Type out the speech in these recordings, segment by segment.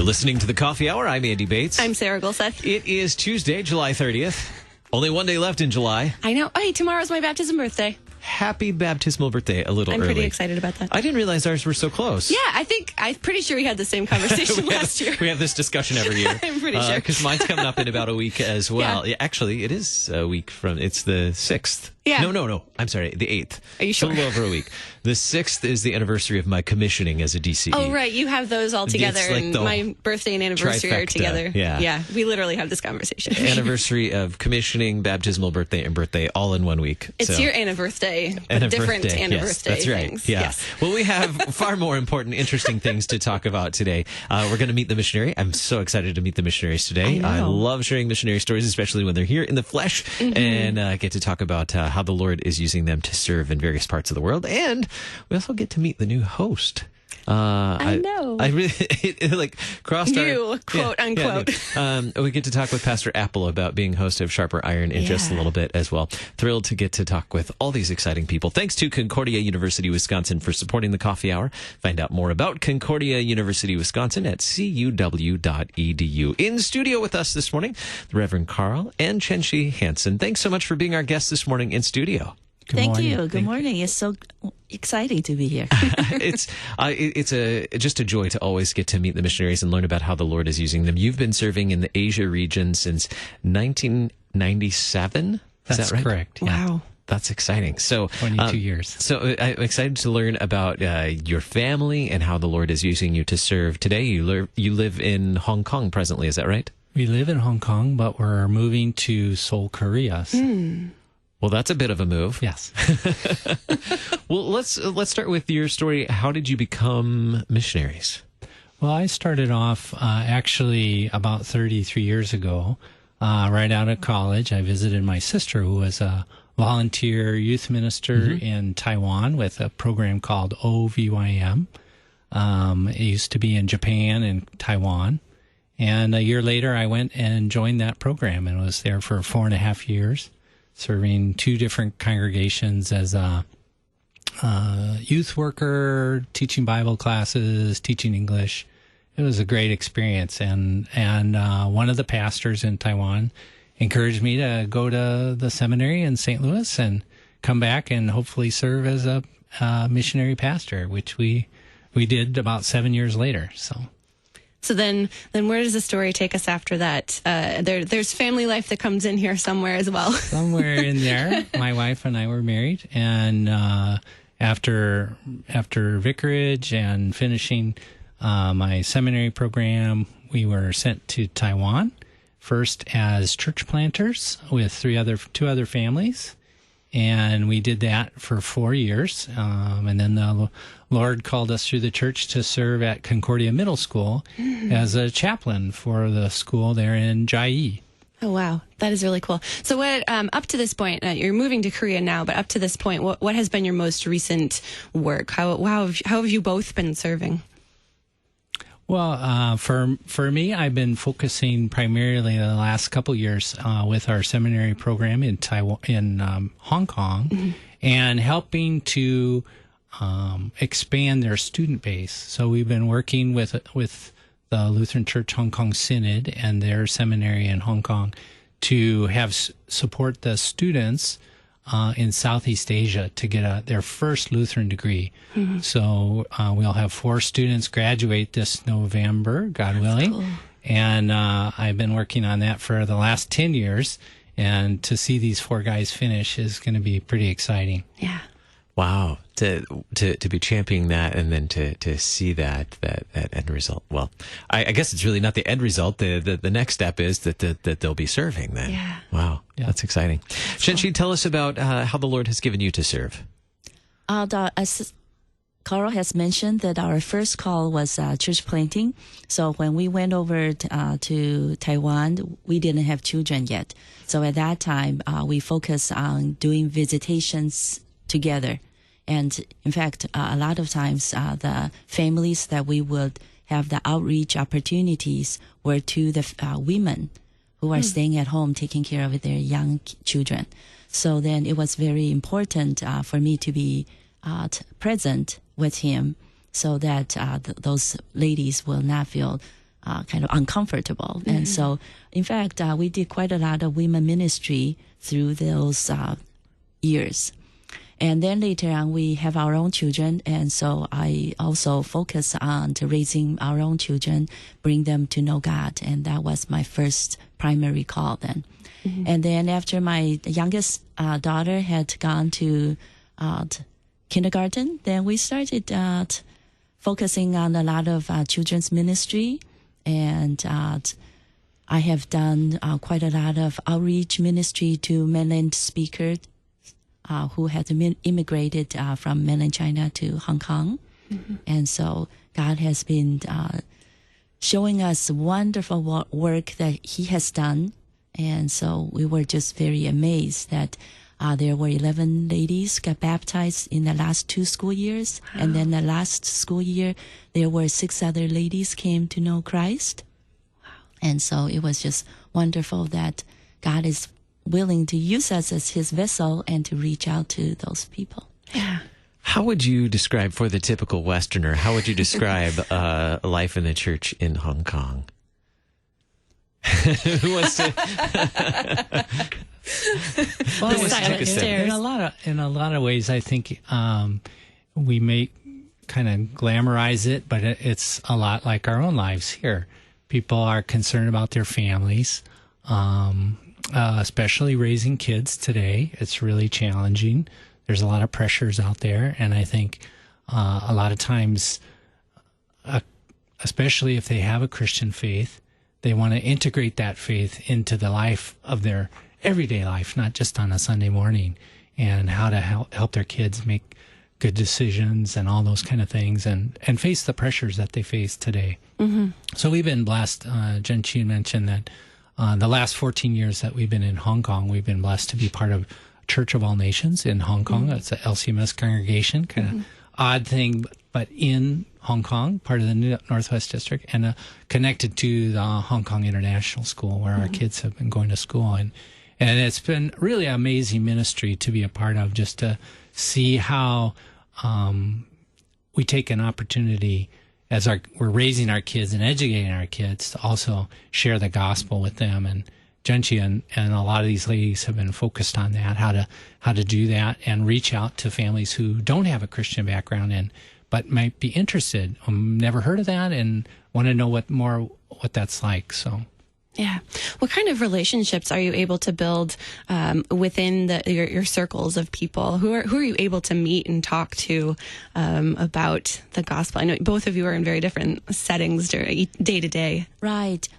listening to the Coffee Hour. I'm Andy Bates. I'm Sarah Gulseth. It is Tuesday, July 30th. Only one day left in July. I know. Hey, tomorrow's my baptism birthday. Happy baptismal birthday, a little I'm early. pretty excited about that. I didn't realize ours were so close. Yeah, I'm pretty sure we had the same conversation last year. We have this discussion every year. I'm pretty sure. Because mine's coming up in about a week as well. Yeah. Actually, it is a week from, it's the 6th. Yeah. No. I'm sorry, the 8th. Are you sure? It's a little over a week. The 6th is the anniversary of my commissioning as a DCE. Oh, right. You have those all together, It's like and the my birthday and anniversary are trifecta. together. Yeah. We literally have this conversation. Anniversary of commissioning, baptismal birthday, and birthday all in 1 week. It's your anniversary, but different anniversary yes, that's right. things. Yeah. Yes. Well, we have far more important, interesting things to talk about today. We're going to meet the missionary. I'm so excited to meet the missionaries today. I love sharing missionary stories, especially when they're here in the flesh, and get to talk about how the Lord is using them to serve in various parts of the world. And we also get to meet the new host. I know. I really it crossed you, quote unquote. We get to talk with Pastor Apple about being host of Sharper Iron in just a little bit as well. Thrilled to get to talk with all these exciting people. Thanks to Concordia University, Wisconsin for supporting the Coffee Hour. Find out more about Concordia University, Wisconsin at cuw.edu. In studio with us this morning, the Reverend Carl and Chenshi Hansen. Thanks so much for being our guests this morning in studio. Thank you. Good morning. It's so exciting to be here. It's just a joy to always get to meet the missionaries and learn about how the Lord is using them. You've been serving in the Asia region since 1997. Is that right? Correct. Yeah. Wow. That's exciting. So 22 years. So I'm excited to learn about your family and how the Lord is using you to serve. Today, you live in Hong Kong presently. Is that right? We live in Hong Kong, but we're moving to Seoul, Korea. So. Well, that's a bit of a move. Yes. Well, let's start with your story. How did you become missionaries? Well, I started off actually about 33 years ago, right out of college. I visited my sister, who was a volunteer youth minister in Taiwan with a program called OVYM. It used to be in Japan and Taiwan. And a year later, I went and joined that program and was there for 4.5 years, serving 2 different congregations as a youth worker, teaching Bible classes, teaching English. It was a great experience. And one of the pastors in Taiwan encouraged me to go to the seminary in St. Louis and come back and hopefully serve as a missionary pastor, which we did about 7 years later. So then where does the story take us after that? There's family life that comes in here somewhere as well. Somewhere in there, my wife and I were married, and after vicarage and finishing my seminary program, we were sent to Taiwan, first as church planters with 2 other families. And we did that for 4 years. And then the Lord called us through the church to serve at Concordia Middle School as a chaplain for the school there in Chiayi. Oh, wow. That is really cool. So what, up to this point, you're moving to Korea now, but up to this point, what has been your most recent work? How have you both been serving? Well, for me, I've been focusing primarily the last couple years with our seminary program in Hong Kong, and helping to expand their student base. So we've been working with the Lutheran Church Hong Kong Synod and their seminary in Hong Kong to have support the students in Southeast Asia to get their first Lutheran degree. So we'll have 4 students graduate this November, God willing. Cool. And I've been working on that for the last 10 years. And to see these 4 guys finish is going to be pretty exciting. Yeah. Wow. To be championing that and then to see that end result. Well, I guess it's really not the end result. The next step is that they'll be serving then. Yeah. Wow. Yeah. That's exciting. Shenshi, tell us about how the Lord has given you to serve. As Carl has mentioned, that our first call was church planting. So when we went over to Taiwan, we didn't have children yet. So at that time, we focused on doing visitations together. And in fact, a lot of times, the families that we would have the outreach opportunities were to the women who are staying at home taking care of their young children. So then it was very important for me to be present with him so that those ladies will not feel kind of uncomfortable. And so, in fact, we did quite a lot of women ministry through those years. And then later on, we have our own children. And so I also focus on to raising our own children, bring them to know God. And that was my first primary call then. And then after my youngest daughter had gone to kindergarten, then we started focusing on a lot of children's ministry. And I have done quite a lot of outreach ministry to mainland speakers who had immigrated from mainland China to Hong Kong. And so God has been showing us wonderful work that He has done. And so we were just very amazed that there were 11 ladies got baptized in the last 2 school years. Wow. And then the last school year, there were 6 other ladies came to know Christ. Wow. And so it was just wonderful that God is willing to use us as His vessel and to reach out to those people. Yeah. How would you describe, for the typical Westerner, how would you describe life in the church in Hong Kong? Who wants to? Well, Silent stares. in a lot of ways, I think we may kind of glamorize it, but it's a lot like our own lives here. People are concerned about their families, especially raising kids today. It's really challenging. There's a lot of pressures out there, and I think a lot of times, especially if they have a Christian faith, they want to integrate that faith into the life of their everyday life, not just on a Sunday morning, and how to help their kids make good decisions and all those kind of things, and face the pressures that they face today. So we've been blessed. Jen Chi mentioned that the last 14 years that we've been in Hong Kong, we've been blessed to be part of Church of All Nations in Hong Kong. It's a LCMS congregation, kind of odd thing, but in Hong Kong, part of the Northwest District, and connected to the Hong Kong International School, where our kids have been going to school. And it's been really amazing ministry to be a part of, just to see how we take an opportunity as we're raising our kids and educating our kids to also share the gospel with them. And Genchi and a lot of these ladies have been focused on that, how to do that and reach out to families who don't have a Christian background but might be interested, never heard of that, and want to know what that's like. So, yeah. What kind of relationships are you able to build within your circles of people? Who are you able to meet and talk to about the gospel? I know both of you are in very different settings day to day. Right.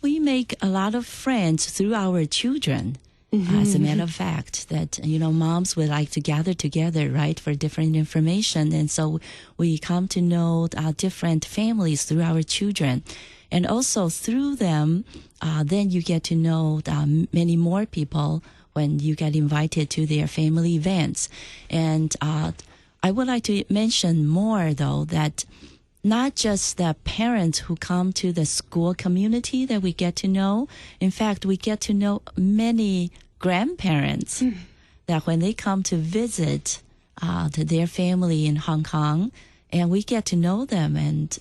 We make a lot of friends through our children. As a matter of fact, that, moms would like to gather together, right, for different information. And so we come to know different families through our children. And also through them, then you get to know many more people when you get invited to their family events. And I would like to mention more, though, that not just the parents who come to the school community that we get to know. In fact, we get to know many grandparents that when they come to visit to their family in Hong Kong, and we get to know them and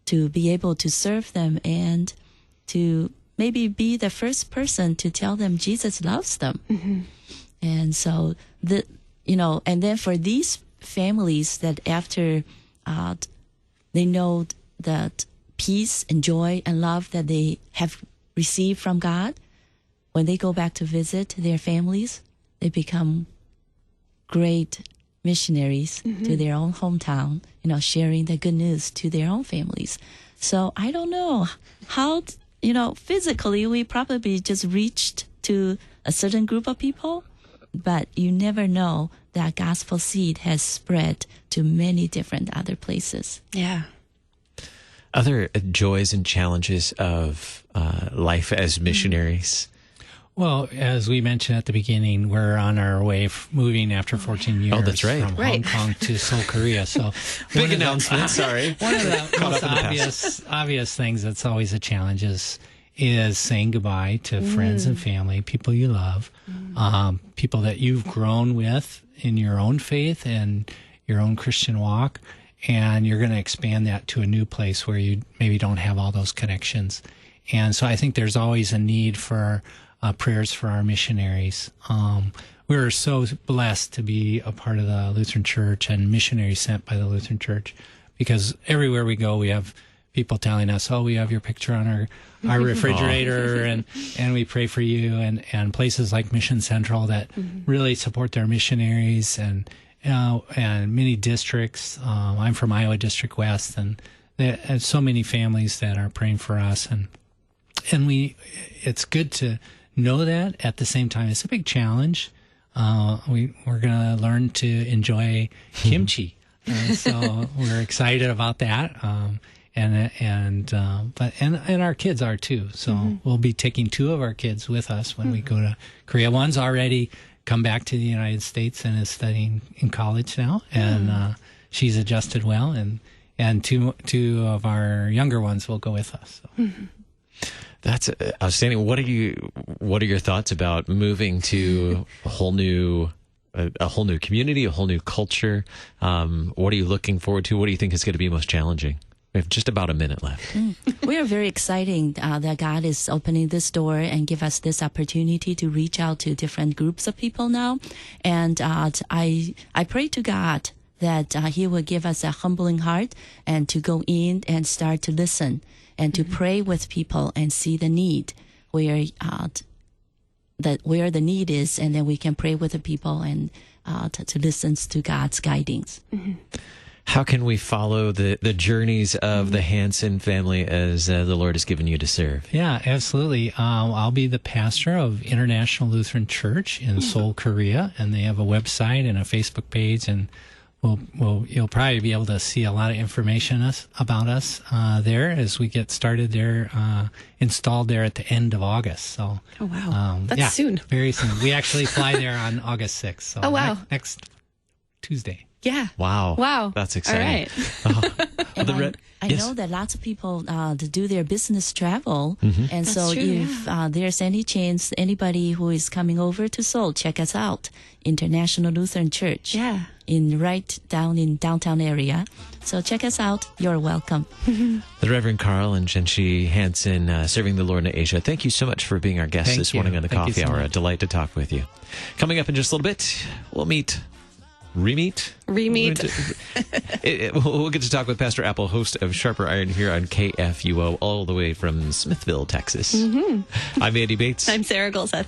to be able to serve them and to maybe be the first person to tell them Jesus loves them. And so, and then for these families that after they know that peace and joy and love that they have received from God, when they go back to visit their families, they become great missionaries to their own hometown, sharing the good news to their own families. So I don't know how, physically we probably just reached to a certain group of people, but you never know that gospel seed has spread to many different other places. Yeah. Other joys and challenges of life as missionaries? Well, as we mentioned at the beginning, we're on our way moving after 14 years that's right. from Hong Kong to Seoul, Korea. So big announcement, sorry. One of the most obvious things that's always a challenge is saying goodbye to friends and family, people you love, people that you've grown with in your own faith and your own Christian walk. and you're going to expand that to a new place where you maybe don't have all those connections. And so I think there's always a need for prayers for our missionaries. We're so blessed to be a part of the Lutheran Church and missionaries sent by the Lutheran Church, because everywhere we go, we have people telling us, "Oh, we have your picture on our refrigerator, and we pray for you." And places like Mission Central that really support their missionaries, and many districts. I'm from Iowa District West, and there's so many families that are praying for us, and it's good to know that. At the same time, it's a big challenge. We're going to learn to enjoy kimchi, so we're excited about that. And our kids are too. So we'll be taking 2 of our kids with us when we go to Korea. One's already come back to the United States and is studying in college now, and she's adjusted well. And two of our younger ones will go with us. So. That's outstanding. What are your thoughts about moving to a whole new community, a whole new culture? What are you looking forward to? What do you think is going to be most challenging? We have just about a minute left. We are very excited that God is opening this door and give us this opportunity to reach out to different groups of people now. And I pray to God that He will give us a humbling heart and to go in and start to listen and to pray with people and see the need where the need is, and then we can pray with the people and to listen to God's guidings. How can we follow the journeys of the Hansen family as the Lord has given you to serve? Yeah, absolutely. I'll be the pastor of International Lutheran Church in Seoul, Korea, and they have a website and a Facebook page, and you'll probably be able to see a lot of information about us there as we get started there, installed there at the end of August. So, oh wow, that's soon. Very soon. We actually fly there on August 6th. So oh wow, next Tuesday. Yeah. Wow. That's exciting. All right. And I know that lots of people do their business travel. And That's so true, if there's any chance, anybody who is coming over to Seoul, check us out. International Lutheran Church. Yeah. Right down in downtown area. So check us out. You're welcome. The Reverend Carl and Jenshi Hansen, serving the Lord in Asia. Thank you so much for being our guest this morning on the Coffee Hour. A delight to talk with you. Coming up in just a little bit, we'll Re-meet. We'll get to talk with Pastor Apple, host of Sharper Iron here on KFUO, all the way from Smithville, Texas. I'm Andy Bates. I'm Sarah Golseth.